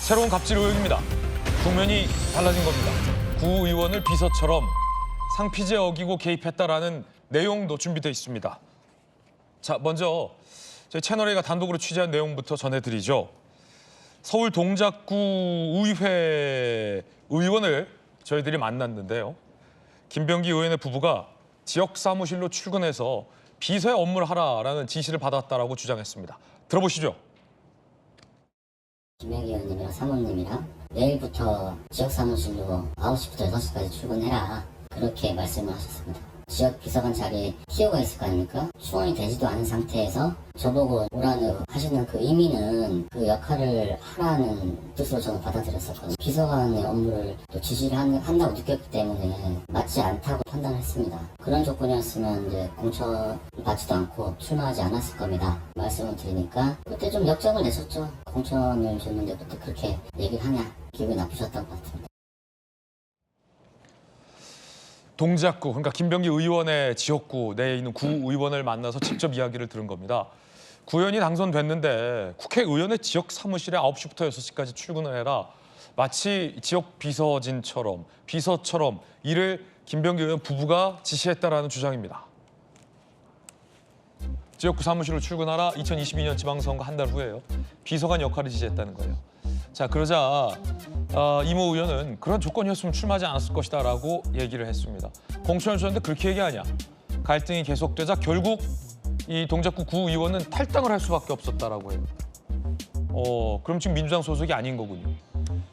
새로운 갑질 의혹입니다. 국면이 달라진 겁니다. 구의원을 비서처럼 상피제 어기고 개입했다라는 내용도 준비되어 있습니다. 자, 먼저 저희 채널A가 단독으로 취재한 내용부터 전해드리죠. 서울 동작구 의회 의원을 저희들이 만났는데요. 김병기 의원의 부부가 지역 사무실로 출근해서 비서의 업무를 하라라는 지시를 받았다라고 주장했습니다. 들어보시죠. 김병기 의원님이랑 사모님이랑 내일부터 지역 사무실로 9시부터 6시까지 출근해라. 그렇게 말씀을 하셨습니다. 지역 비서관 자리에 TO가 있을 거 아닙니까? 충원이 되지도 않은 상태에서 저보고 오라는 하시는 그 의미는 그 역할을 하라는 뜻으로 저는 받아들였었거든요. 비서관의 업무를 또 지시를 한다고 느꼈기 때문에 맞지 않다고 판단했습니다. 그런 조건이었으면 이제 공천을 받지도 않고 출마하지 않았을 겁니다. 말씀을 드리니까 그때 좀 역적을 내셨죠. 공천을 줬는데 그때 그렇게 얘기를 하냐. 기분이 나쁘셨던 것 같습니다. 동작구, 그러니까 김병기 의원의 지역구 내에 있는 구의원을 만나서 직접 이야기를 들은 겁니다. 구의원이 당선됐는데 국회의원의 지역 사무실에 9시부터 6시까지 출근을 해라. 마치 지역 비서처럼 일을 김병기 의원 부부가 지시했다라는 주장입니다. 지역구 사무실로 출근하라. 2022년 지방선거 한 달 후에요. 비서관 역할을 지시했다는 거예요. 자, 그러자 이모 의원은 그런 조건이었으면 출마하지 않았을 것이다라고 얘기를 했습니다. 공천을 줬는데 그렇게 얘기하냐. 갈등이 계속되자 결국 이 동작구 구의원은 탈당을 할 수밖에 없었다라고 해요. 그럼 지금 민주당 소속이 아닌 거군요.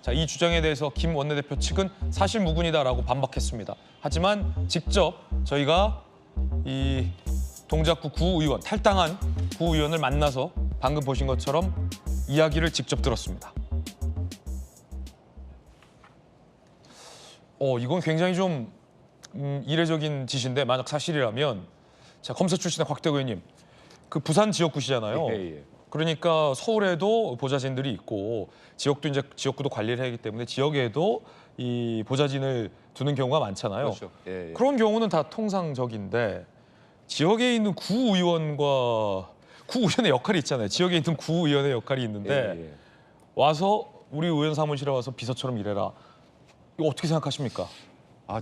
자, 이 주장에 대해서 김 원내대표 측은 사실무근이다라고 반박했습니다. 하지만 직접 저희가 이 동작구 구의원, 탈당한 구의원을 만나서 방금 보신 것처럼 이야기를 직접 들었습니다. 이건 굉장히 좀 이례적인 짓인데 만약 사실이라면 자, 검사 출신의 곽대구 의원님, 그 부산 지역구시잖아요. 예. 그러니까 서울에도 보좌진들이 있고 지역도 이제 지역구도 관리를 해야 하기 때문에 지역에도 이 보좌진을 두는 경우가 많잖아요. 그렇죠. 예. 그런 경우는 다 통상적인데 지역에 있는 구의원과 구의원의 역할이 있잖아요. 지역에 있는 구의원의 역할이 있는데 예. 와서 우리 의원 사무실에 와서 비서처럼 일해라. 이거 어떻게 생각하십니까?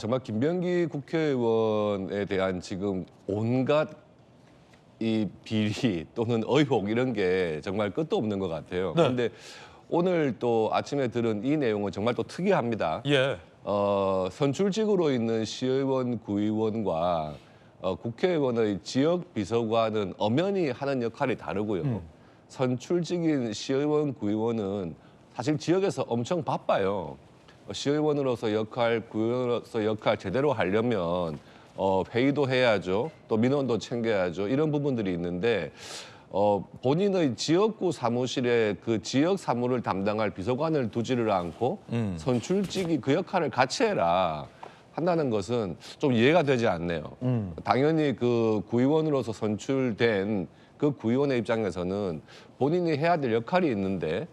정말 김병기 국회의원에 대한 지금 온갖 이 비리 또는 의혹 이런 게 정말 끝도 없는 것 같아요. 네. 그런데 오늘 또 아침에 들은 이 내용은 정말 또 특이합니다. 예. 선출직으로 있는 시의원, 구의원과 국회의원의 지역 비서관은 엄연히 하는 역할이 다르고요. 선출직인 시의원, 구의원은 사실 지역에서 엄청 바빠요. 시의원으로서 역할, 구의원으로서 역할 제대로 하려면 회의도 해야죠. 또 민원도 챙겨야죠. 이런 부분들이 있는데 본인의 지역구 사무실에 그 지역 사무를 담당할 비서관을 두지를 않고 선출직이 그 역할을 같이 해라 한다는 것은 좀 이해가 되지 않네요. 당연히 그 구의원으로서 선출된 그 구의원의 입장에서는 본인이 해야 될 역할이 있는데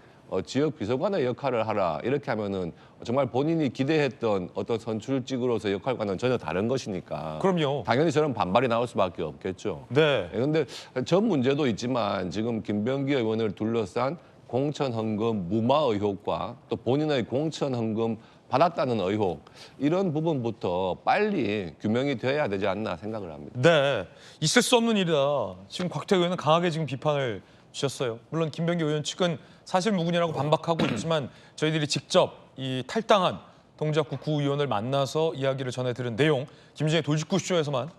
지역 비서관의 역할을 하라 이렇게 하면은 정말 본인이 기대했던 어떤 선출직으로서 역할과는 전혀 다른 것이니까. 그럼요. 당연히 저런 반발이 나올 수밖에 없겠죠. 네. 그런데 전 문제도 있지만 지금 김병기 의원을 둘러싼 공천 헌금 무마 의혹과 또 본인의 공천 헌금 받았다는 의혹 이런 부분부터 빨리 규명이 되어야 되지 않나 생각을 합니다. 네. 있을 수 없는 일이다. 지금 곽태우 의원은 강하게 지금 비판을 주셨어요. 물론 김병기 의원 측은 사실무근이라고 반박하고 있지만 저희들이 직접 이 탈당한 동작구 구의원을 만나서 이야기를 전해드린 내용 김유정의 돌직구쇼에서만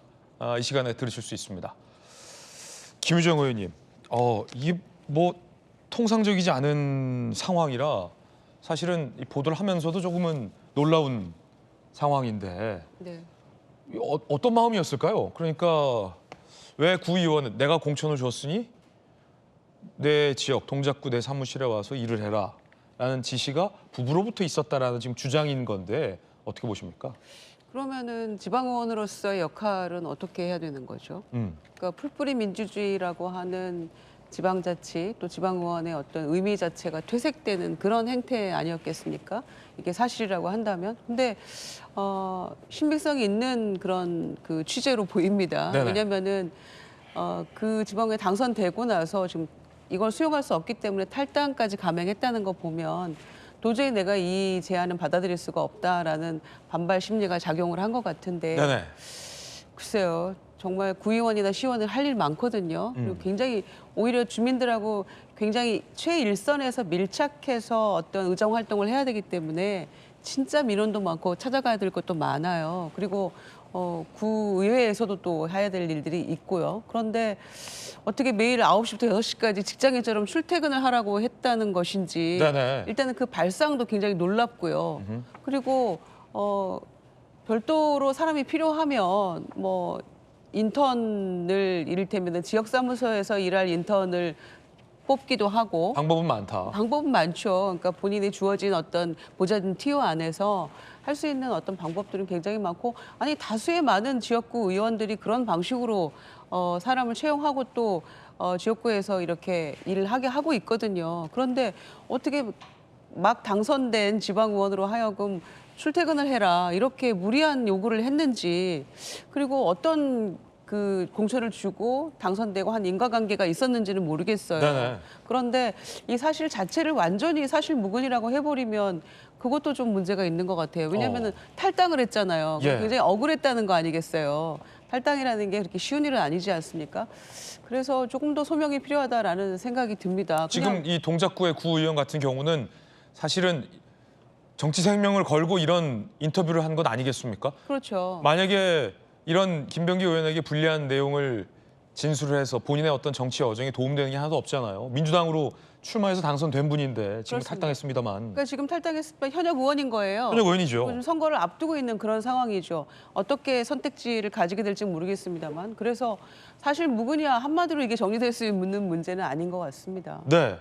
이 시간에 들으실 수 있습니다. 김유정 의원님, 이게 뭐 통상적이지 않은 상황이라 사실은 이 보도를 하면서도 조금은 놀라운 상황인데 네. 어떤 마음이었을까요? 그러니까 왜 구의원은 내가 공천을 줬으니 내 지역 동작구 내 사무실에 와서 일을 해라 라는 지시가 부부로부터 있었다라는 지금 주장인 건데 어떻게 보십니까? 그러면은 지방의원으로서의 역할은 어떻게 해야 되는 거죠? 그러니까 풀뿌리 민주주의라고 하는 지방자치 또 지방의원의 어떤 의미 자체가 퇴색되는 그런 행태 아니었겠습니까? 이게 사실이라고 한다면. 근데 신빙성이 있는 그런 그 취재로 보입니다. 네네. 왜냐면은 그 지방에 당선되고 나서 지금 이걸 수용할 수 없기 때문에 탈당까지 감행했다는 거 보면 도저히 내가 이 제안은 받아들일 수가 없다라는 반발 심리가 작용을 한 것 같은데 네네. 글쎄요. 정말 구의원이나 시의원은 할 일 많거든요. 그리고 굉장히 오히려 주민들하고 굉장히 최일선에서 밀착해서 어떤 의정 활동을 해야 되기 때문에 진짜 민원도 많고 찾아가야 될 것도 많아요. 그리고 구의회에서도 또 해야 될 일들이 있고요. 그런데 어떻게 매일 9시부터 6시까지 직장인처럼 출퇴근을 하라고 했다는 것인지 네네. 일단은 그 발상도 굉장히 놀랍고요. 그리고 별도로 사람이 필요하면 뭐 인턴을 이를테면 지역사무소에서 일할 인턴을 뽑기도 하고 방법은 많다. 방법은 많죠. 그러니까 본인이 주어진 어떤 보좌진 티오 안에서 할 수 있는 어떤 방법들은 굉장히 많고 아니 다수의 많은 지역구 의원들이 그런 방식으로 사람을 채용하고 또 지역구에서 이렇게 일을 하게 하고 있거든요. 그런데 어떻게 막 당선된 지방 의원으로 하여금 출퇴근을 해라 이렇게 무리한 요구를 했는지 그리고 어떤 그 공천을 주고 당선되고 한 인과관계가 있었는지는 모르겠어요. 네네. 그런데 이 사실 자체를 완전히 사실 무근이라고 해버리면 그것도 좀 문제가 있는 것 같아요. 왜냐하면 탈당을 했잖아요. 예. 굉장히 억울했다는 거 아니겠어요. 탈당이라는 게 그렇게 쉬운 일은 아니지 않습니까? 그래서 조금 더 소명이 필요하다라는 생각이 듭니다. 지금 이 동작구의 구의원 같은 경우는 사실은 정치 생명을 걸고 이런 인터뷰를 한 건 아니겠습니까? 그렇죠. 만약에 이런 김병기 의원에게 불리한 내용을 진술을 해서 본인의 어떤 정치 여정에 도움되는 게 하나도 없잖아요. 민주당으로 출마해서 당선된 분인데 지금 그렇습니다. 탈당했습니다만. 그러니까 지금 탈당했을 때 현역 의원인 거예요. 현역 의원이죠. 지금 선거를 앞두고 있는 그런 상황이죠. 어떻게 선택지를 가지게 될지 모르겠습니다만. 그래서 사실 무근이야 한마디로 이게 정리될 수 있는 문제는 아닌 것 같습니다. 네.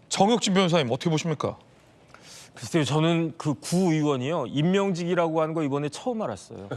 정혁진 변호사님 어떻게 보십니까? 글쎄요, 저는 그 구의원이요 임명직이라고 하는 거 이번에 처음 알았어요.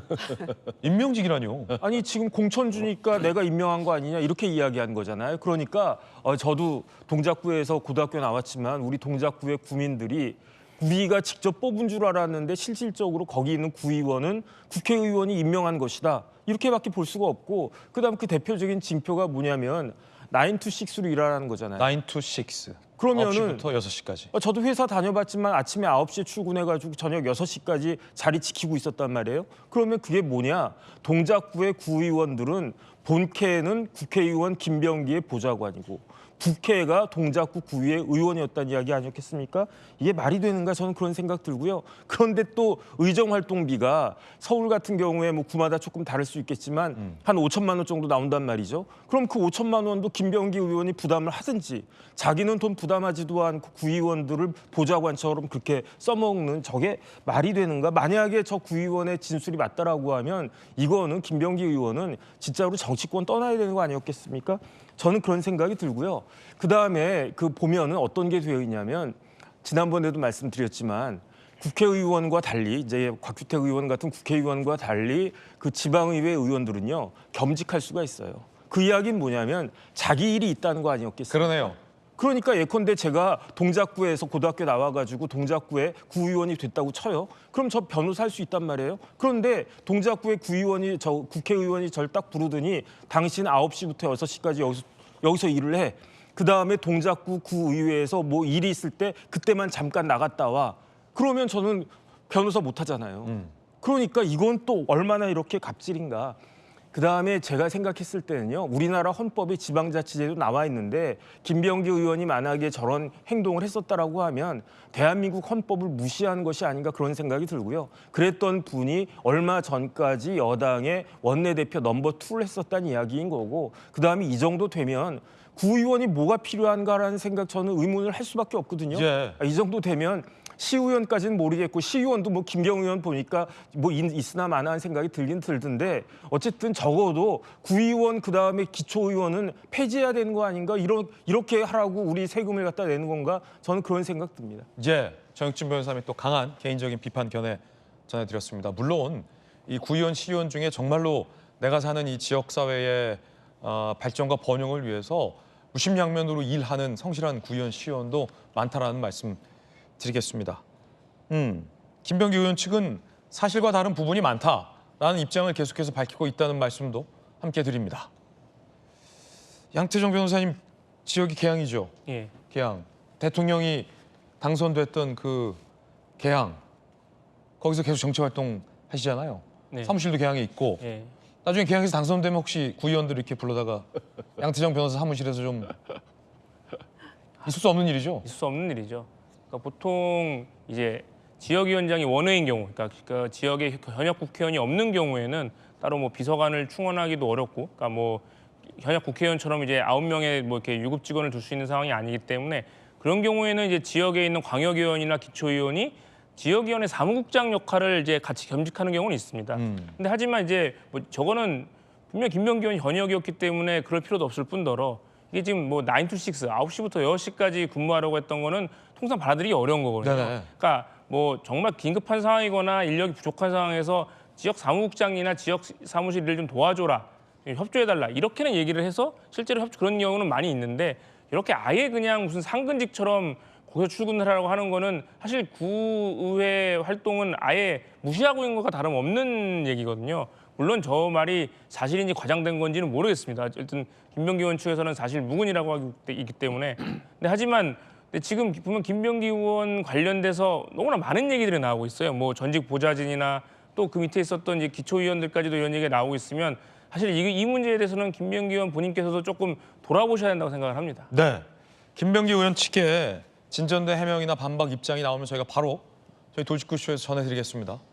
임명직이라뇨. 아니 지금 공천 주니까 내가 임명한 거 아니냐 이렇게 이야기한 거잖아요. 그러니까 저도 동작구에서 고등학교 나왔지만 우리 동작구의 구민들이 우리가 직접 뽑은 줄 알았는데 실질적으로 거기 있는 구의원은 국회의원이 임명한 것이다. 이렇게밖에 볼 수가 없고 그다음 그 대표적인 징표가 뭐냐면 9 to 6로 일하라는 거잖아요. 9 to 6. 그러면은 9시부터 6시까지. 저도 회사 다녀봤지만 아침에 9시에 출근해가지고 저녁 6시까지 자리 지키고 있었단 말이에요. 그러면 그게 뭐냐? 동작구의 구의원들은 본캐는 국회의원 김병기의 보좌관이고 국회가 동작구 구의회 의원이었다는 이야기 아니었겠습니까? 이게 말이 되는가 저는 그런 생각 들고요. 그런데 또 의정활동비가 서울 같은 경우에 뭐 구마다 조금 다를 수 있겠지만 한 5천만 원 정도 나온단 말이죠. 그럼 그 5천만 원도 김병기 의원이 부담을 하든지 자기는 돈 부담하지도 않고 구의원들을 보좌관처럼 그렇게 써먹는 저게 말이 되는가? 만약에 저 구의원의 진술이 맞다라고 하면 이거는 김병기 의원은 진짜로 정치권 떠나야 되는 거 아니었겠습니까? 저는 그런 생각이 들고요. 그다음에 그 보면은 어떤 게 되어 있냐면 지난번에도 말씀드렸지만 국회의원과 달리 이제 곽규택 의원 같은 국회의원과 달리 그 지방의회 의원들은요 겸직할 수가 있어요. 그 이야기는 뭐냐면 자기 일이 있다는 거 아니었겠습니까? 그러네요. 그러니까 예컨대 제가 동작구에서 고등학교 나와가지고 동작구에 구의원이 됐다고 쳐요. 그럼 저 변호사 할 수 있단 말이에요. 그런데 동작구의 구의원이 저 국회의원이 저를 딱 부르더니 당신 9시부터 6시까지 여기서 일을 해. 그다음에 동작구 구의회에서 뭐 일이 있을 때 그때만 잠깐 나갔다 와. 그러면 저는 변호사 못 하잖아요. 그러니까 이건 또 얼마나 이렇게 갑질인가. 그다음에 제가 생각했을 때는요. 우리나라 헌법에 지방자치제도 나와 있는데 김병기 의원이 만약에 저런 행동을 했었다라고 하면 대한민국 헌법을 무시하는 것이 아닌가 그런 생각이 들고요. 그랬던 분이 얼마 전까지 여당의 원내대표 넘버 2를 했었다는 이야기인 거고 그다음에 이 정도 되면 구의원이 뭐가 필요한가라는 생각 저는 의문을 할 수밖에 없거든요. 예. 이 정도 되면 시의원까지는 모르겠고 시의원도 뭐 김경 의원 보니까 뭐 있으나 마나한 생각이 들긴 들던데 어쨌든 적어도 구의원 그다음에 기초의원은 폐지해야 되는 거 아닌가 이렇게 하라고 우리 세금을 갖다 내는 건가 저는 그런 생각 듭니다. 예. 정혁진 변호사님이 또 강한 개인적인 비판 견해 전해드렸습니다. 물론 이 구의원, 시의원 중에 정말로 내가 사는 이 지역 사회의 발전과 번영을 위해서 무심양면으로 일하는 성실한 구의원, 시의원도 많다라는 말씀. 드리겠습니다. 김병기 의원 측은 사실과 다른 부분이 많다라는 입장을 계속해서 밝히고 있다는 말씀도 함께 드립니다. 양태정 변호사님 지역이 계양이죠. 예. 계양. 대통령이 당선됐던 그 개항 거기서 계속 정치 활동 하시잖아요. 네. 사무실도 개항에 있고 예. 나중에 개항에서 당선되면 혹시 구의원들 이렇게 불러다가 양태정 변호사 사무실에서 좀 있을 수 없는 일이죠. 있을 수 없는 일이죠. 그러니까 보통 이제 지역위원장이 원외인 경우, 그러니까 지역에 현역 국회의원이 없는 경우에는 따로 뭐 비서관을 충원하기도 어렵고, 그러니까 뭐 현역 국회의원처럼 이제 9명의 뭐 이렇게 유급 직원을 둘 수 있는 상황이 아니기 때문에 그런 경우에는 이제 지역에 있는 광역의원이나 기초의원이 지역위원회 사무국장 역할을 이제 같이 겸직하는 경우는 있습니다. 근데 하지만 이제 뭐 저거는 분명 김병기 의원이 현역이었기 때문에 그럴 필요도 없을 뿐더러 이게 지금 뭐 9 to 6, 9시부터 6시까지 근무하라고 했던 거는 통상 받아들이기 어려운 거거든요. 네네. 그러니까 뭐 정말 긴급한 상황이거나 인력이 부족한 상황에서 지역 사무국장이나 지역 사무실 일을 좀 도와줘라, 협조해달라 이렇게는 얘기를 해서 실제로 그런 경우는 많이 있는데 이렇게 아예 그냥 무슨 상근직처럼 거기서 출근을 하라고 하는 거는 사실 구의회 활동은 아예 무시하고 있는 것과 다름없는 얘기거든요. 물론 저 말이 사실인지 과장된 건지는 모르겠습니다. 어쨌든 김병기 의원 측에서는 사실 무근이라고 하기 때문에. 근데 하지만 지금 보면 김병기 의원 관련돼서 너무나 많은 얘기들이 나오고 있어요. 뭐 전직 보좌진이나 또 그 밑에 있었던 이제 기초의원들까지도 이런 얘기가 나오고 있으면 사실 이 문제에 대해서는 김병기 의원 본인께서도 조금 돌아보셔야 된다고 생각을 합니다. 네. 김병기 의원 측에 진전된 해명이나 반박 입장이 나오면 저희가 바로 저희 돌직구쇼에서 전해드리겠습니다.